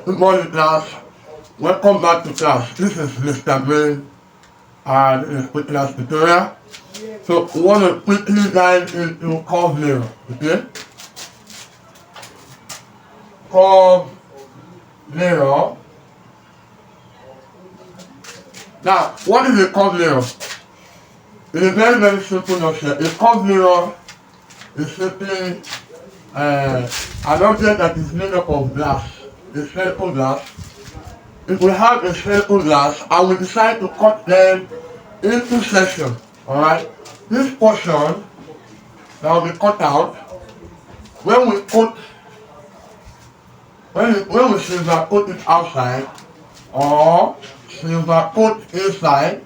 Good morning, class. Welcome back to class. This is Mr. Brain and this is quick class tutorial. So we want to quickly dive into curve mirror. Okay? Curve mirror. Now, what is a curve mirror? It is very, very simple notion. A curve mirror is simply an object that is made up of glass, a spherical glass. If we have a spherical glass, I will decide to cut them into sections. Alright? This portion that will be cut out, when we silver coat it outside or silver coat inside,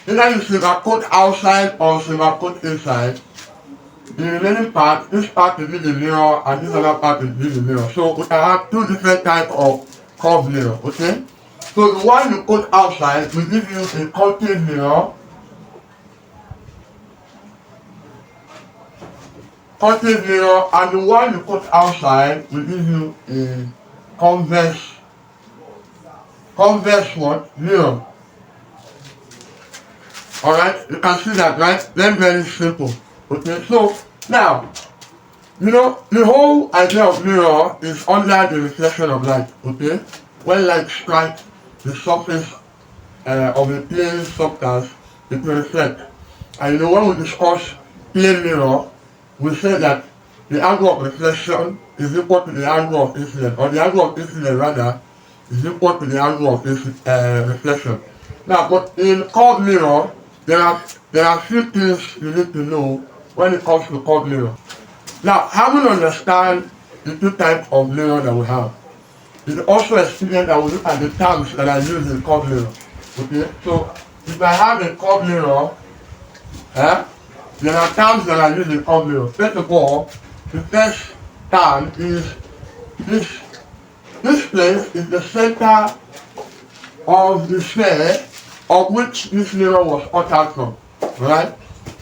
either you silver coat outside or silver coat inside, the remaining part, this part will be the mirror and this other part will be the mirror. So we can have two different types of curved mirror, okay? So the one you put outside will give you a concave mirror, and the one you put outside will give you a convex what? Mirror. Alright, you can see that, right? Very, very simple. Okay, so now, you know, the whole idea of mirror is under the reflection of light, okay? When light strikes the surface of a plane substance, it will reflect. And you know, when we discuss plane mirror, we say that the angle of reflection is equal to the angle of incidence, or the angle of incidence rather is equal to the angle of reflection. Now, but in curved mirror, there are few things you need to know when it comes to curved mirror. Now, having understand the two types of mirror that we have, it also experience that we look at the terms that are used in curved mirror. Okay, so if I have a curved mirror, there are terms that are used in curved mirror. First of all, the first term is this. This place is the center of the sphere of which this mirror was cut out from. Right?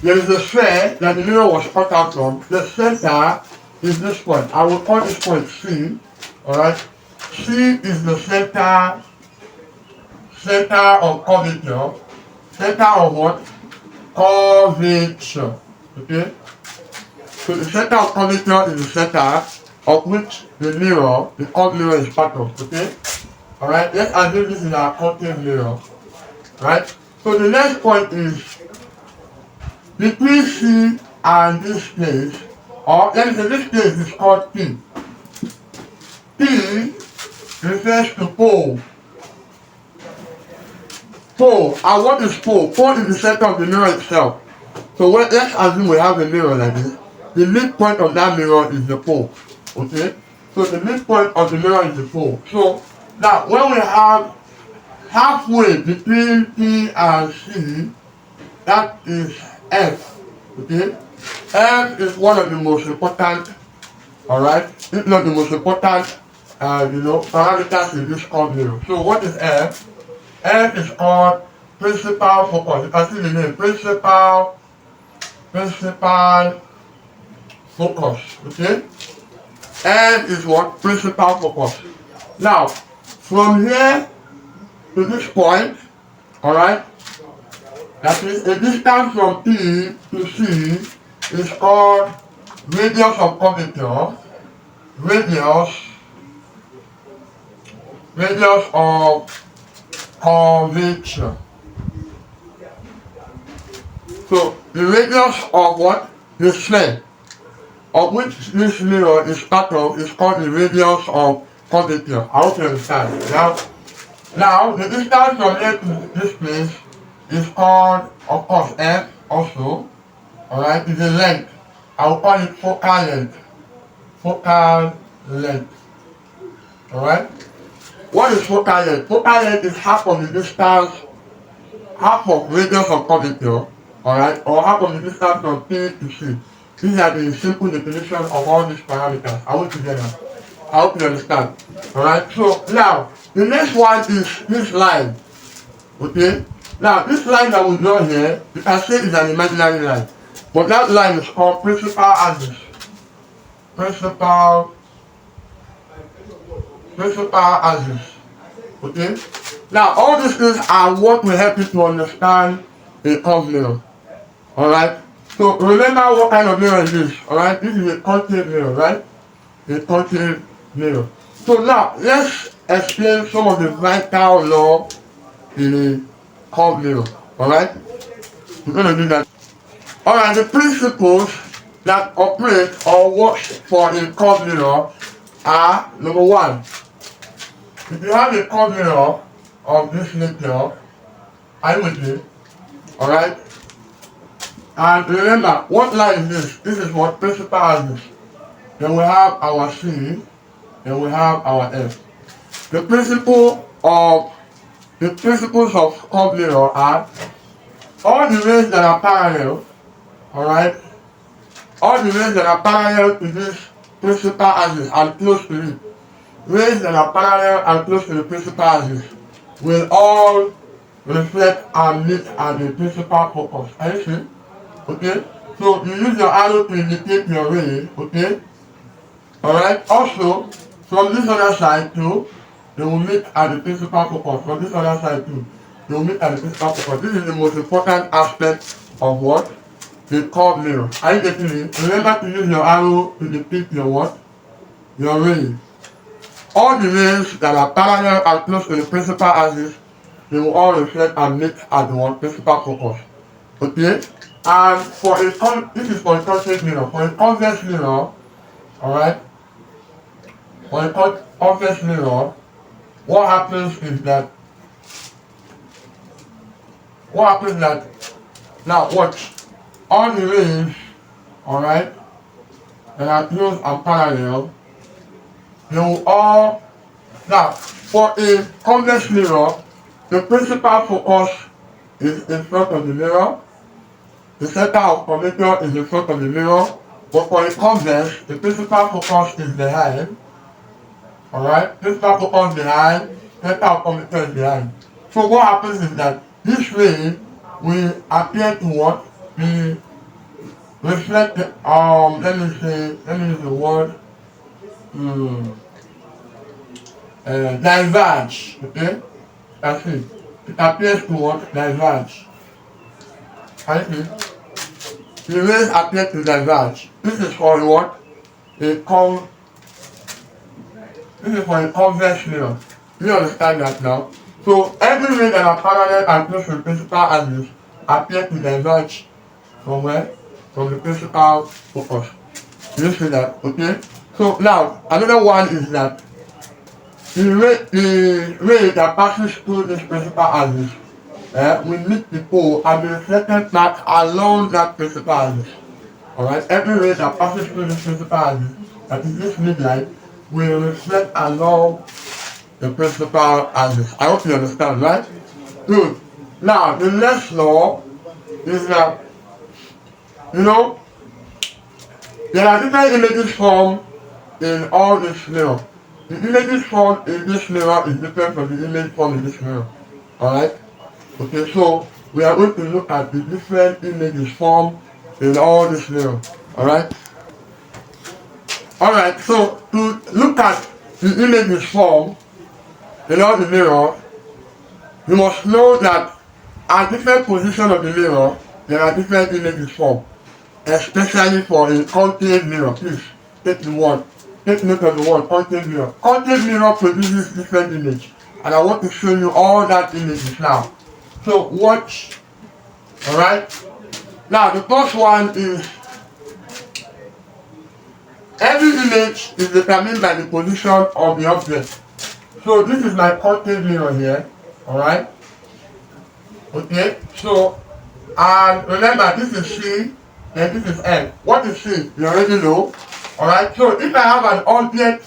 There is a sphere that the mirror was cut out from. The center is this point. I will call this point C. Alright? C is the center of curvature. Center of what? Curvature. Okay? So the center of curvature is the center of which the mirror, the curved mirror is part of. Okay? Alright? Let's assume this is our concave mirror. Right? So the next point is between C and this place, or let me say this place is called P. P refers to pole. Pole. And what is pole? Pole is the center of the mirror itself. So let's assume we have a mirror like this. The midpoint of that mirror is the pole. Okay? So the midpoint of the mirror is the pole. So now when we have halfway between P and C, that is F. Okay? F is one of the most important, alright? It's not the most important parameters in this curved mirror. So what is F? F is called principal focus. You can see the name, principal focus. Okay? F is what? Principal focus. Now, from here to this point, alright, that is a distance from P to C is called radius of curvature. Radius of curvature. So the radius of what? The sphere of which this mirror is part of is called the radius of curvature. I hope you understand. Now the distance from here to this place is called, of course, F also. Alright, is a length. I will call it focal length. Focal length. Alright? What is focal length? Focal length is half of the distance, half of radius of curvature, alright, or half of the distance from P to C. These are the simple definition of all these parameters. I will together. I hope you understand. Alright, so now the next one is this line. Okay? Now this line that we draw here, you can say is an imaginary line. But that line is called principal axis. Principal principal axis. Okay? Now, all these things are what will help you to understand a curved mirror. Alright? So, remember what kind of mirror it is. Alright? This is a concave mirror, right? A concave mirror. So now, let's explain some of the vital law in a curved mirror. Alright? We're going to do that. Alright, the principles that operate or work for a curved mirror are: number one, if you have a curved mirror of this nature, I would do, alright? And remember, what line is this? This is what principal axis. Then we have our C, then we have our F. The principles of curved mirror are all the rays that are parallel, alright? All the rays that are parallel to this principal axis and close to it, rays that are parallel and close to the principal axis, will all reflect and meet at the principal focus. Are you see? Okay? So you use your arrow to indicate your ray, okay? Alright? Also, from this other side too, they will meet at the principal focus. From this other side too, they will meet at the principal focus. This is the most important aspect of what? The curved mirror. Are you getting it? Remember to use your arrow to depict your what? Your ray. All the rays that are parallel and close to the principal axis, they will all reflect and meet at the one principal focus. Okay? And for this is for a concave mirror. For a convex mirror, alright? For a convex mirror, what happens is that now watch, all the rays, alright, that are close and parallel, they will all, now for a convex mirror, the principal focus is in front of the mirror, the center of curvature is in front of the mirror, but for a convex, the principal focus is behind, alright, principal focus behind, center of curvature is behind. So what happens is that this ray will appear to what? Be reflect, let me use the word, diverge, okay? That's it. It appears to what? Diverge. I see. The rays appear to diverge. This is for what? This is for a convex mirror. You understand that now? So every ray that are parallel and close to the principal axis appear to diverge from where? From the principal focus. You see that? Okay? So now another one is that the ray that passes through this principal axis will meet the pole and be reflected back along that principal axis. Alright? Every ray that passes through this principal axis, that is this midline, will reflect along the principal axis. I hope you understand, right? Good. Now, the next law is that, there are different images formed in all this mirror. The images formed in this mirror is different from the image formed in this mirror. Alright? Okay, so we are going to look at the different images formed in all this mirror. Alright? Alright, so to look at the images formed in all the mirror, you must know that at different positions of the mirror, there are different images formed. Especially for a concave mirror. Please take note of the word concave mirror. Concave mirror produces different images, and I want to show you all that images now. So watch. Alright? Now the first one is every image is determined by the position of the object. So this is my concave mirror here. Alright? Okay? So, and remember this is C, then this is F. What is C? You already know. Alright? So if I have an object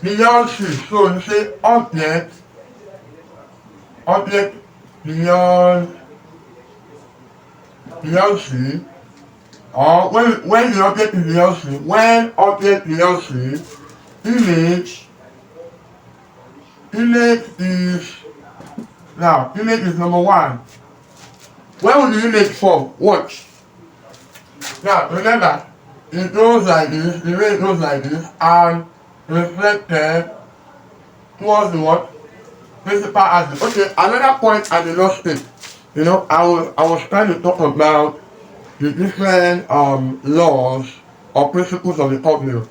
beyond C, so you say object beyond C, or when the object is beyond C, when object beyond C, image is number one. Where will the image form? Watch. Now remember, it goes like this, the ray goes like this, and reflected towards the what? Principal axis. Okay, another point I did not state. I was trying to talk about the different laws or principles of the top mirror.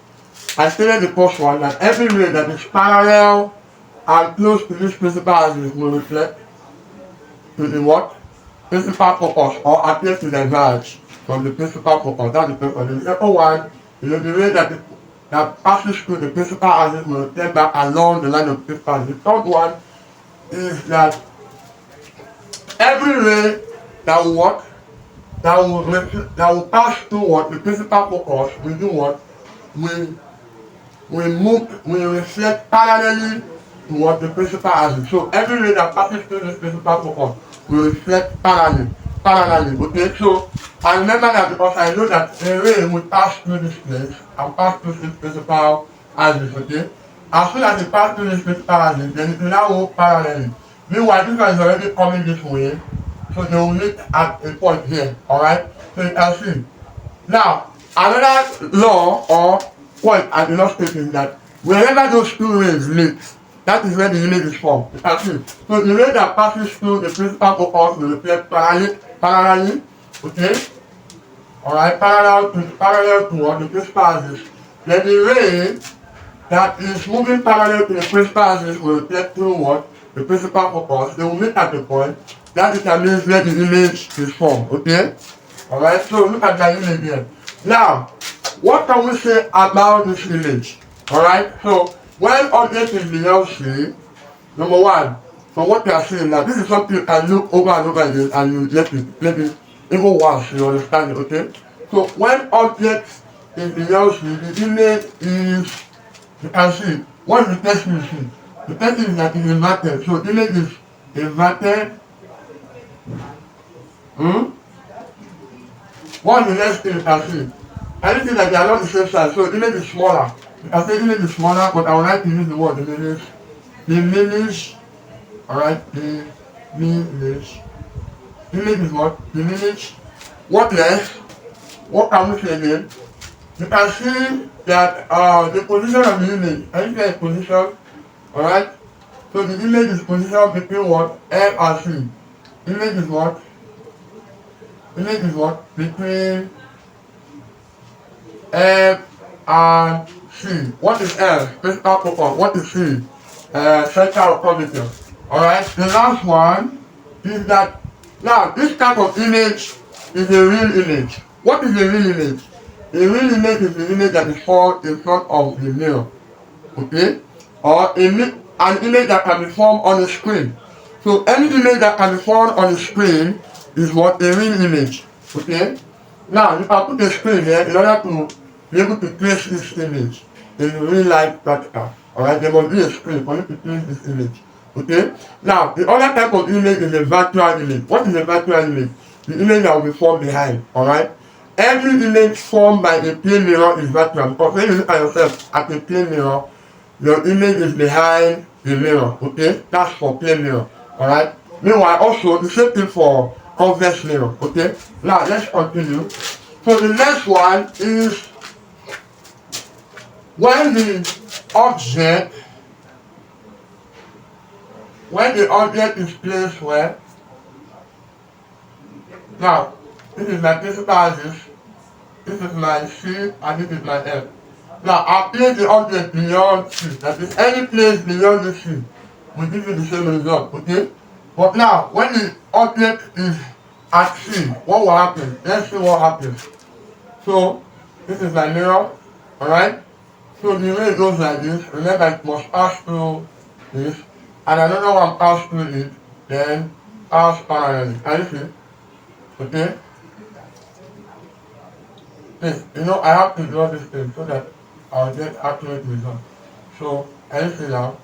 I stated the first one that every ray that is parallel and close to this principal axis will reflect to the what? Principal focus or appear to diverge from the principal focus. That's the first one. The second one, the ray that passes through the principal axis will reflect back along the line of the principal axis. The third one is that every ray that will what? That will pass through what? The principal focus will do what? Will reflect parallelly to what the principal axis. So every ray that passes through this principal focus will reflect parallelly. Okay, so I remember that because I know that a ray will pass through this place and pass through this principal axis. Okay, as soon as it passes through this principal axis, then it will now go parallelly. Meanwhile, this one is already coming this way, so they will meet at a point here. Alright, so you can see. Now, another law or point I do not state is that wherever those two rays meet, that is where the image is formed. You can see. So the ray that passes through the principal focus will reflect parallelly, okay? Alright, parallel to what the principal axis. Then the ray that is moving parallel to the principal axis will reflect through what? The principal focus. They will meet at the point. That determines where the image is formed, okay? Alright, so look at the image here. Now, what can we say about this image? Alright, so when object is beyond C, number one, so what you are seeing now, this is something you can look over and over again and you get it, maybe even once you understand it, okay? So when object is beyond C, the image is, you can see, what is the text you see? The text is that it's inverted, so the image is inverted. What is the next thing you can see? Anything that they are not the same size, so the image is smaller. You can say the image is smaller, but I would like to use the word diminish. Diminish. Alright, diminish. Image is what? Diminish. What less? What can we say again? You can see that the position of the image, anything is position, alright? So the image is positioned between what? F and C. Image is what? Image is what? Between F and C. What is F? Principal focus. What is C? Center of curvature. Alright, the last one is that now this type of image is a real image. What is a real image? A real image is the image that is formed in front of the mirror. Okay? Or an image that can be formed on a screen. So any image that can be formed on a screen is what? A real image. Okay? Now you can put a screen here in order to be able to place this image in real life practical. Alright, there must be a screen for you to place this image. Okay? Now, the other type of image is a virtual image. What is a virtual image? The image that will be formed behind. Alright? Every image formed by a plane mirror is virtual because when you look at yourself at a plane mirror, your image is behind the mirror. Okay? That's for plane mirror. Alright? Meanwhile, also the same thing for convex mirror. Okay? Now, let's continue. So the next one is when the object is placed where? Now, this is my principal axis, this is my C, and this is my F. Now, I place the object beyond C. That is, any place beyond the C will give you the same result, okay? But now, when the object is at C, what will happen? Let's see what happens. So, this is my mirror, alright? So the ray goes like this. Remember, it must pass through this, and another one pass through it, then pass parallelly. Can you see? Okay? I have to draw this thing so that I'll get accurate result. So, can you see now?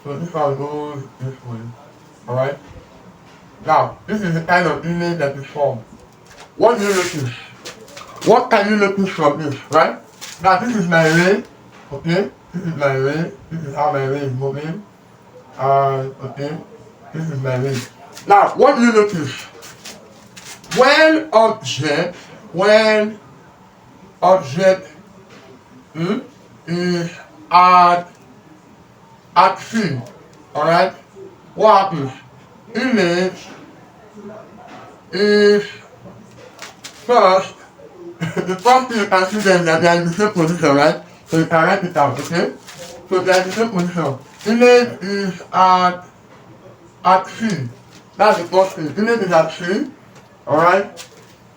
So this one goes this way. Alright? Now, this is the kind of image that is formed. What do you notice? What can you notice from this, right? Now this is my ray, okay? This is my ray. This is how my ray is moving. Okay? This is my ray. Now, what do you notice? When object is at at C. Alright? What happens? Image is first, the first thing you can see them that they are in the same position, right? So you can write it out, okay? So they are in the same position. Image is at C. That's the first thing. Image is at C. Alright?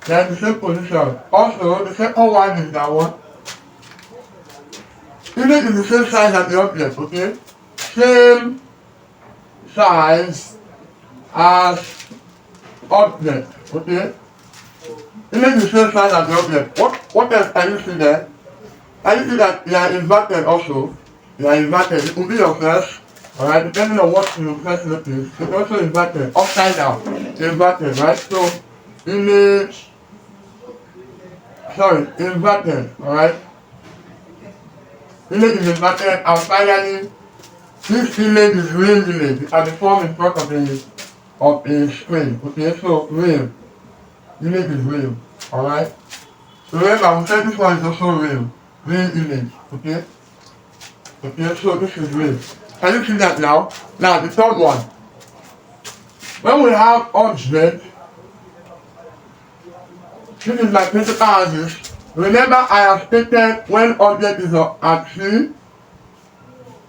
They are in the same position. Also, the second one is that one. Image is the same size as the object, okay? Same size as object, okay? Image is the same size as the object. What else can you see there? Can you see that they are inverted also? They are inverted. It will be your first, alright? Depending on what you first notice, it's also inverted, upside down, inverted, right? So, image, inverted, alright? Image is inverted, and finally, this image is real image. It can be formed in front of a screen, okay? So, real. Image is real, alright? So remember, we said this one is also real. Real image, okay? Okay, so this is real. Can you see that now? Now, the third one. When we have object, this is my principal analysis. Remember, I have stated when object is at C,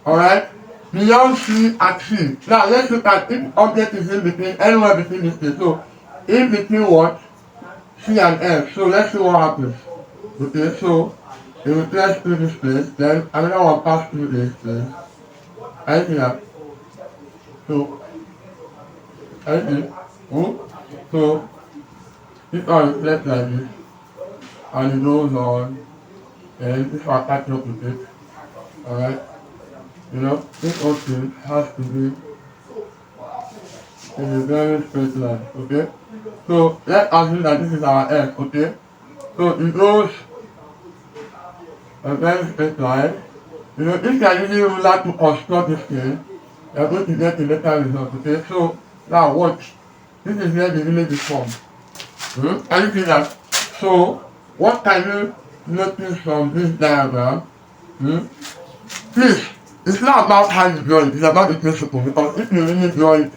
alright? Beyond C at C. Now, let's look at if object is in between, anywhere between these two. So, in between what? C and F. So, let's see what happens. Okay, so it will pass through this place, then another one pass through this place. I see that. So, I see. Oh, so this one is left like this, and it goes on, and this one catch up with it. Alright? You know, this whole thing has to be in a very straight line, okay? So, let's assume that this is our F, okay? So, it goes a very straight line. You know, if you are using ruler to construct this thing, you are going to get a better result, okay? So, now watch. This is where the image is formed. Can you see that? So, what can you notice from this diagram? Please, it's not about how you draw it, it's about the principle. Because if you really draw it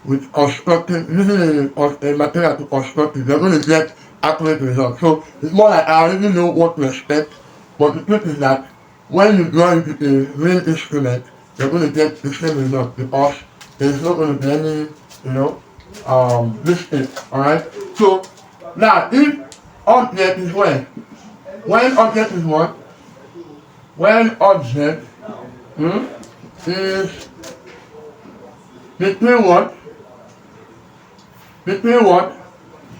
with constructing, using a material to construct it, you're going to get accurate results. So, it's more like I already know what to expect, but the truth is that when you draw it with a real instrument, you're going to get the same result because there's not going to be any, you know, mistake, alright? So, now, if object is when object is what? When object is between what? Between what?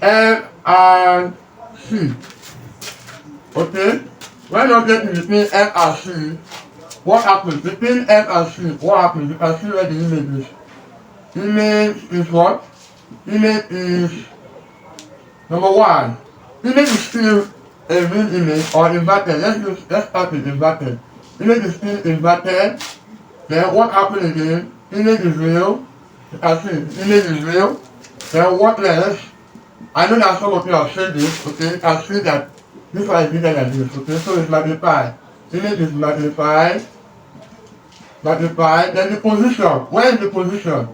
F and C. Okay? When object is between F and C, what happens? Between F and C, what happens? You can see where the image is. Image is what? Image is number one. Image is still a real image or inverted. Let's start with inverted. Image is still inverted. Then what happens again? Image is real. You can see image is real. Then what else? I know that some of you have said this, okay? You can see that this one is bigger than this, okay? So it's magnified. Image is magnified. Magnified. Then the position. Where is the position?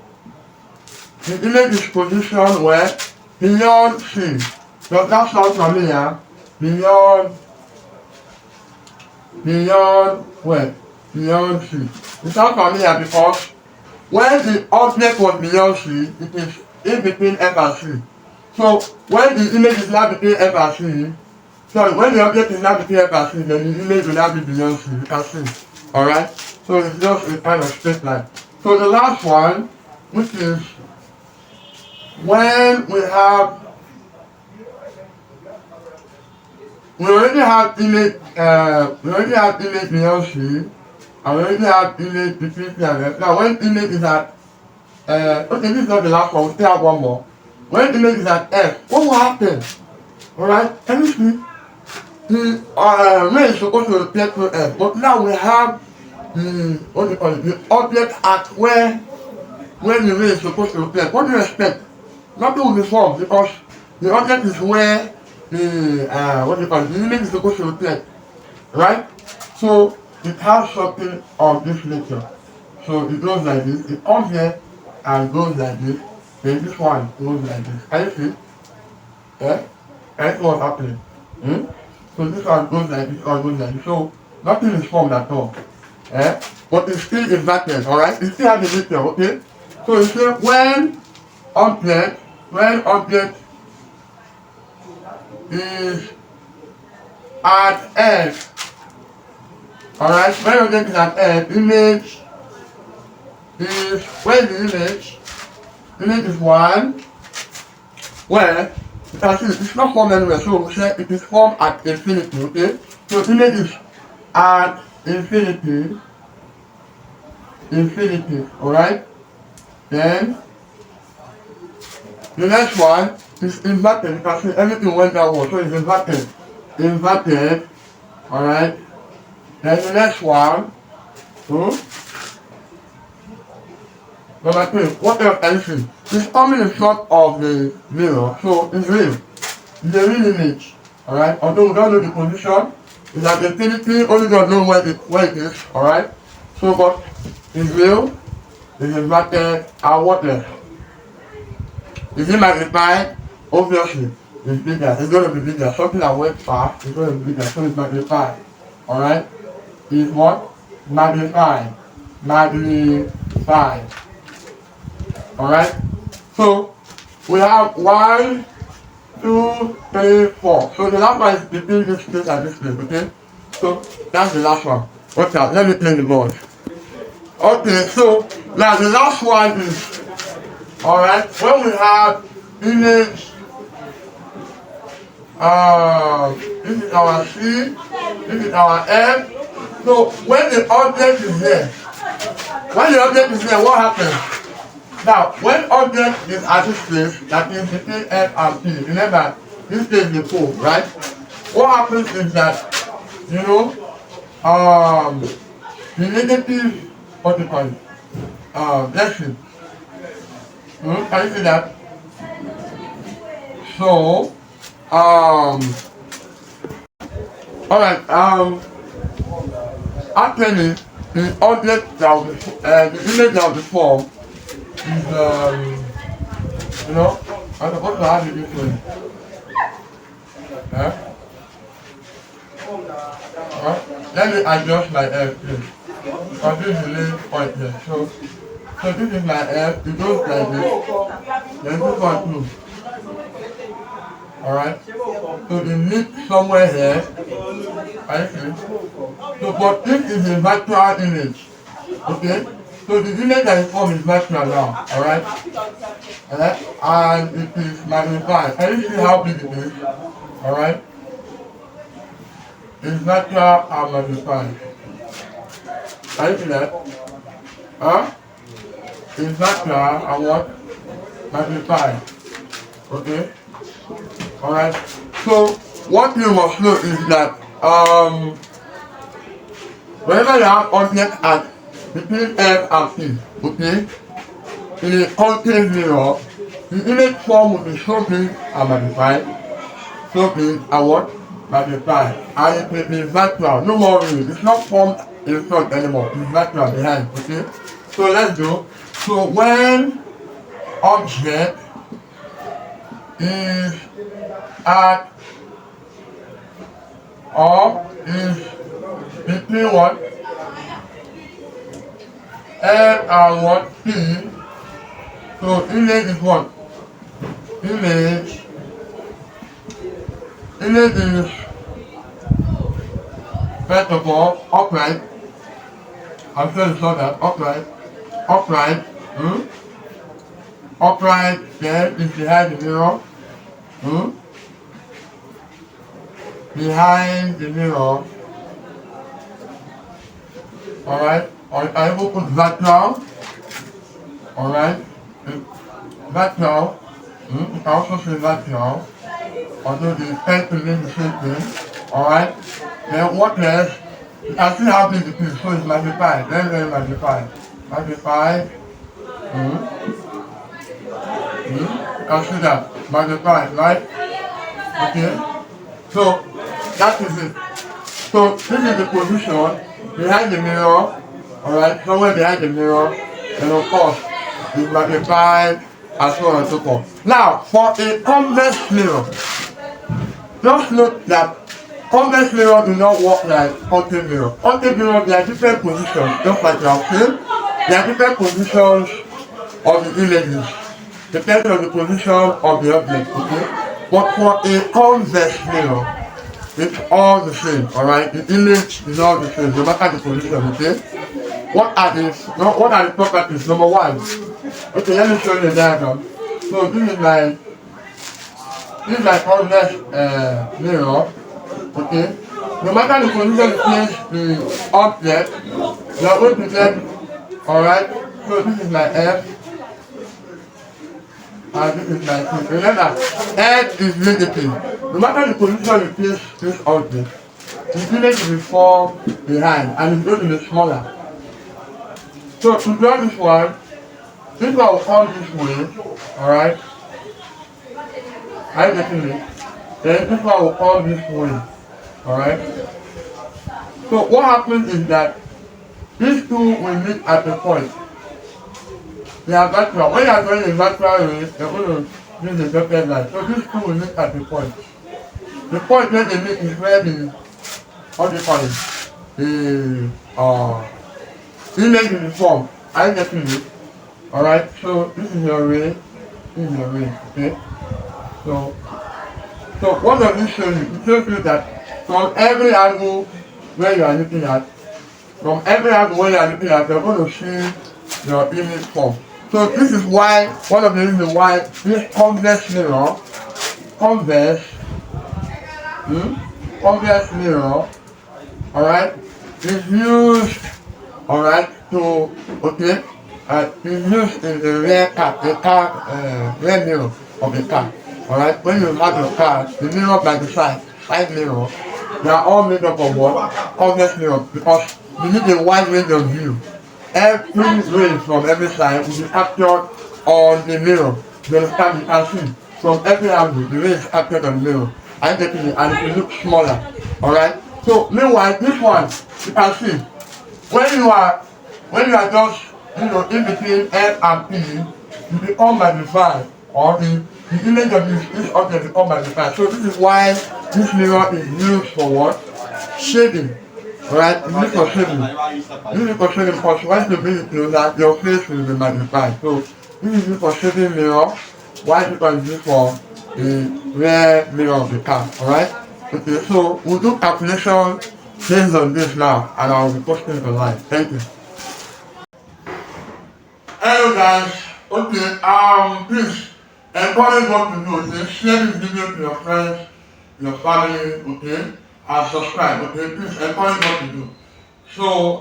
The image is positioned where? Beyond C. Does that sound familiar? Beyond where? Beyond C. It sounds familiar because when the object was beyond C, it is in between F and C. So when the image is now between F and C, sorry, when the object is now between F and C, then the image will now be beyond C. You can see. Alright? So it's just a kind of straight line. So the last one, which is when we already have image beyond C, and we already have image between C and F. Now when image is at okay, this is not the last one, we still have one more. When image is at F, what will happen? Alright, can you see? The ray is supposed to reflect through F, but now we have the object at where the ray is supposed to reflect. What do you expect? Nothing will be formed because the object is where the image is supposed to reflect. Right? So it has something of this nature. So it goes like this. It comes here and goes like this. Then this one goes like this. Can you see? Yeah? That's what's happening. Hmm? So this one goes like this, one goes like this. So nothing is formed at all. Yeah? But it's still inverted, alright? It still has a picture, okay? So you say when object is at F, alright? When object is at F, image is, where is the image? Image is 1, where you can see it's not formed anywhere, so we say it is formed at infinity, okay? So image is at infinity, alright? Then the next one is inverted. You can see everything went downward, so it's inverted, alright? Then the next one, number 3, what else can you see? It's coming in front of the mirror, so it's real. It's a real image, alright? Although we don't know the position, it's at infinity, only God knows where it is, alright? So, but it's real, it's inverted, and what else? Is it magnified? Obviously, it's bigger. It's going to be bigger. Something that went far is going to be bigger. So it's magnified. Alright? It's what? Magnified. Alright? So, we have 1, 2, 3, 4. So the last one is between this place and this place, okay? So, that's the last one. Watch out. Let me play the board. Okay, so, now the last one is, alright, when we have image, this is our C, this is our F. So when the object is here, what happens? Now, when object is at this place, that is between F and P, remember, this is the pole, right? What happens is that, the negative, what do you call it? Let's see. Can you see that? So, alright, actually, the object that will be, the image that will be formed is, I'm supposed to have it this way. Let me adjust my F here. Because this is the lane point here. So this is my F, it goes like this. Then this one too. Alright? So they meet somewhere here. I see. So but this is a virtual image. Okay? So the image that is formed is virtual now. Alright? And it is magnified. Can you see how big it is? Alright? It's virtual and magnified. Can you see that? It's virtual and what? Magnified. Okay? Alright? So what you must know is that whenever you have object at between F and P, okay, in a concave mirror, the image form will be so big and magnified, so big and what? Magnified. And it will be virtual. No more real. It's not formed in front anymore. It's virtual behind, okay? So let's go. So when object is at or is between what? F and what? P. So image is what? Image is first of all upright. I'm sure you saw that. Upright. Upright, then is behind the mirror. Behind the mirror. Alright. Or I will put virtual. Alright. Virtual. You can also say virtual. Although they tend to mean the same thing. Alright. Then what else? You can see how big it is. So it's magnified. Very, very magnified. Magnified. You can see that. Magnified, right? Okay. So that is it. So this is the position behind the mirror. alright, somewhere behind the mirror, and of course, you magnify, and so on and so forth. Now, for a convex mirror, just note that convex mirror do not work like concave mirror. Concave mirror, there are different positions, just like you have seen. There are different positions of the images, depending on the position of the object, okay? But for a convex mirror, it's all the same, alright? The image is all the same, no matter the position, okay? What are the properties? Number one. Okay, let me show you the diagram. So this is my convex mirror, okay? No matter the position you place the object, you are going to get, alright? So this is my F, and this is my P. Remember, F is negative. No matter the position you place this object, the image will fall behind and it's going to be smaller. So to draw this one will come this way, alright? Are you getting it? Then this one will come this way, alright? So what happens is that these two will meet at a point. They are virtual. When you are going in virtual race, you're going to use the dotted line. So these two will meet at a point. The point where they meet is where the, what do you call it? The image will be formed. Are you getting it? Alright, so this is your ray, this is your ray, okay? So what does this show you? It shows you that from every angle where you are looking at, you're going to see your image form. So this is why, one of the reasons why this convex mirror, alright, is used, alright, to, okay, is used in the rear mirror of the car. Alright, when you have your car, the mirror by the side mirror, they are all made up of what? Convex mirror, because you need a wide range of view. Every ray from every side will be captured on the mirror. You understand? You can see from every angle, the ray is captured on the mirror. And it will look smaller. Alright? So meanwhile, this one, you can see, when you are just, in between F and P, you become magnified, or the image of this object become magnified. So this is why this mirror is used for what? Shading. Alright, it's used for shading. This is for shading because once you bring it closer, your face will be magnified. So this is used for shading mirror, while this one is used for the rear mirror of the car. Alright? Okay, so we'll do calculation based on this now, and I'll be posting it online. Thank you. Hello guys, okay, please encourage what to do, okay? Share this video to your friends, your family, okay? And subscribe, okay? Please encourage what to do. So,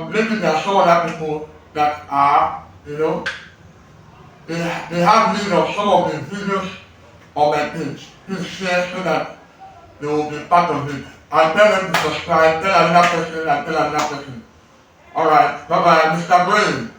maybe there are some other people that are, they have need of some of the videos on my page. Please share so that they will be part of it. And tell them to subscribe, tell another person, and tell another person. Alright, bye bye, Mr. Brain.